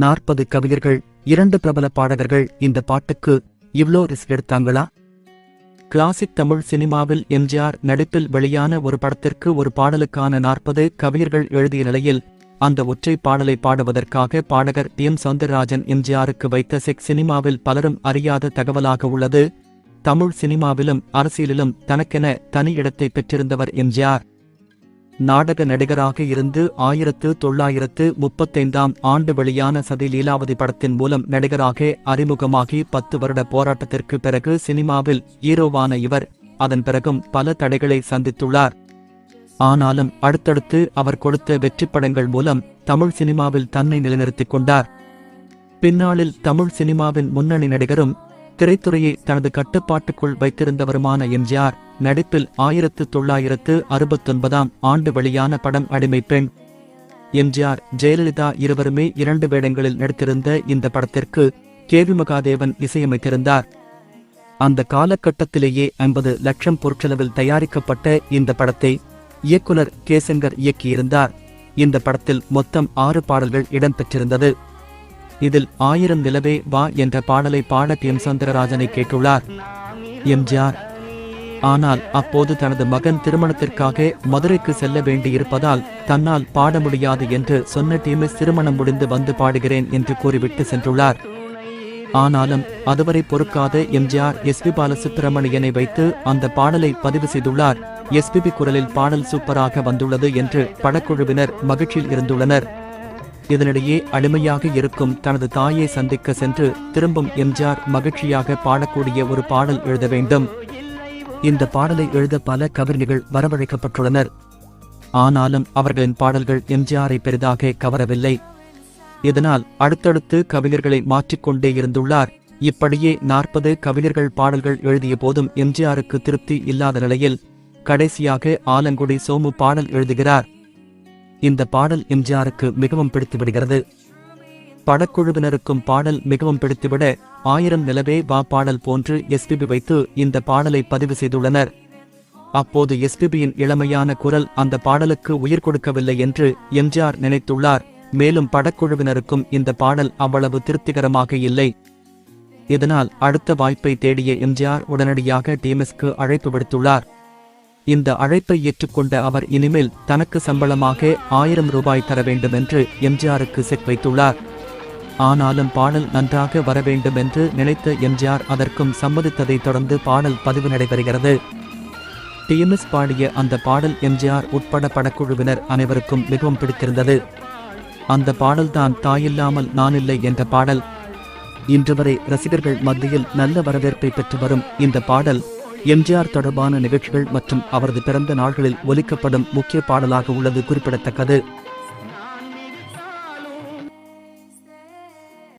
40 கவிஞர்கள், 2 பிரபல பாடகர்கள் இந்த பாட்டுக்கு இவ்ளோ ரிஸ்க் எடுத்தாங்களா? கிளாசிக் தமிழ் சினிமாவில் எம்ஜிஆர் நடிப்பில் வெளியான ஒரு படத்திற்கு ஒரு பாடலுக்கான 40 கவிஞர்கள் எழுதிய நிலையில் அந்த ஒற்றை பாடலை பாடுவதற்காக பாடகர் டி.எம். சௌந்தரராஜன் எம்ஜிஆருக்கு வைத்த செக் சினிமாவில் பலரும் அறியாத தகவலாக உள்ளது. தமிழ் சினிமாவிலும் அரசியலிலும் தனக்கென தனி இடத்தை பெற்றிருந்தவர் எம்ஜிஆர். நாடக நடிகராக இருந்து 1935ஆம் ஆண்டு வெளியான சதி லீலாவதி படத்தின் மூலம் நடிகராக அறிமுகமாகி 10 வருட போராட்டத்திற்கு பிறகு சினிமாவில் ஹீரோவான இவர் அதன் பிறகும் பல தடைகளை சந்தித்துள்ளார். ஆனாலும் அடுத்தடுத்து அவர் கொடுத்த வெற்றிப்படங்கள் மூலம் தமிழ் சினிமாவில் தன்னை நிலைநிறுத்திக் கொண்டார். பின்னாளில் தமிழ் சினிமாவின் முன்னணி நடிகரும் திரைத்துறையை தனது கட்டுப்பாட்டுக்குள் வைத்திருந்தவருமான எம்ஜிஆர் நடிப்பில் 1969ஆம் ஆண்டு வெளியான படம் அடிமை பெண். எம்ஜிஆர், ஜெயலலிதா இருவருமே 2 வேடங்களில் நடித்திருந்த இந்த படத்திற்கு கே.வி. மகாதேவன் இசையமைத்திருந்தார். அந்த காலகட்டத்திலேயே 50 லட்சம் பொருட்செலவில் தயாரிக்கப்பட்ட இந்த படத்தை இயக்குனர் கே. சங்கர் இயக்கியிருந்தார். இந்த படத்தில் மொத்தம் 6 பாடல்கள் இடம்பெற்றிருந்தது. இதில் 1000 நிலவே வா என்ற பாடலை பாட டி.எம். சௌந்தரராஜனை கேட்டுள்ளார் எம்ஜிஆர். ஆனால் அப்போது தனது மகன் திருமணத்திற்காக மதுரைக்கு செல்ல வேண்டியிருப்பதால் தன்னால் பாட முடியாது என்று சொன்ன டி.எம். திருமணம் முடிந்து வந்து பாடுகிறேன் என்று கூறிவிட்டு சென்றுள்ளார். ஆனாலும் அதுவரை பொறுக்காத எம்ஜிஆர் எஸ்.பி. பாலசுப்பிரமணியனை வைத்து அந்த பாடலை பதிவு செய்துள்ளார். எஸ்.பி.பி. குரலில் பாடல் சூப்பராக வந்துள்ளது என்று படக்குழுவினர் மகிழ்ச்சியில் இருந்துள்ளனர். இதனிடையே அடிமையாக இருக்கும் தனது தாயை சந்திக்க சென்று திரும்பும் எம்ஜிஆர் மகிழ்ச்சியாக பாடக்கூடிய ஒரு பாடல் எழுத வேண்டும். இந்த பாடலை எழுத பல கவிஞர்கள் வரவழைக்கப்பட்டுள்ளனர். ஆனாலும் அவர்களின் பாடல்கள் எம்ஜிஆரை பெரிதாக கவரவில்லை. இதனால் அடுத்தடுத்து கவிஞர்களை மாற்றிக்கொண்டே இருந்துள்ளார். இப்படியே 40 கவிஞர்கள் பாடல்கள் எழுதிய போதும் எம்ஜிஆருக்கு திருப்தி இல்லாத நிலையில் கடைசியாக ஆலங்குடி சோமு பாடல் எழுதுகிறார். இந்த பாடல் எம்ஜிஆருக்கு மிகவும் பிடித்துவிடுகிறது. படக்குழுவினருக்கும் பாடல் மிகவும் பிடித்துவிட 1000 நிலவே வா பாடல் போன்று எஸ்.பி.பி. வைத்து இந்த பாடலை பதிவு செய்துள்ளனர். அப்போது எஸ்.பி.பி.யின் இளமையான குரல் அந்த பாடலுக்கு உயிர் கொடுக்கவில்லை என்று எம்ஜிஆர் நினைத்துள்ளார். மேலும் படக்குழுவினருக்கும் இந்த பாடல் அவ்வளவு திருப்திகரமாக இல்லை. இதனால் அடுத்த வாய்ப்பை தேடிய எம்ஜிஆர் உடனடியாக டி.எம்.க்கு அழைப்பு விடுத்துள்ளார். இந்த அழைப்பை ஏற்றுக்கொண்ட அவர் இனிமேல் தனக்கு சம்பளமாக 1000 ரூபாய் தர வேண்டும் என்று எம்ஜிஆருக்கு செக் வைத்துள்ளார். ஆனாலும் பாடல் நன்றாக வர வேண்டும் என்று நினைத்த எம்ஜிஆர் அதற்கும் சம்மதித்ததைத் தொடர்ந்து பாடல் பதிவு நடைபெறுகிறது. டி.எம்.எஸ். பாடிய அந்த பாடல் எம்ஜிஆர் உட்பட படக்குழுவினர் அனைவருக்கும் மிகவும் பிடித்திருந்தது. அந்த பாடல்தான் தாயில்லாமல் நானில்லை என்ற பாடல். இன்று வரை ரசிகர்கள் மத்தியில் நல்ல வரவேற்பை பெற்று வரும் இந்த பாடல் எம்ஜிஆர் தொடர்பான நிகழ்ச்சிகள் மற்றும் அவரது பிறந்த நாள்களில் ஒலிக்கப்படும் முக்கிய பாடலாக உள்ளது குறிப்பிடத்தக்கது.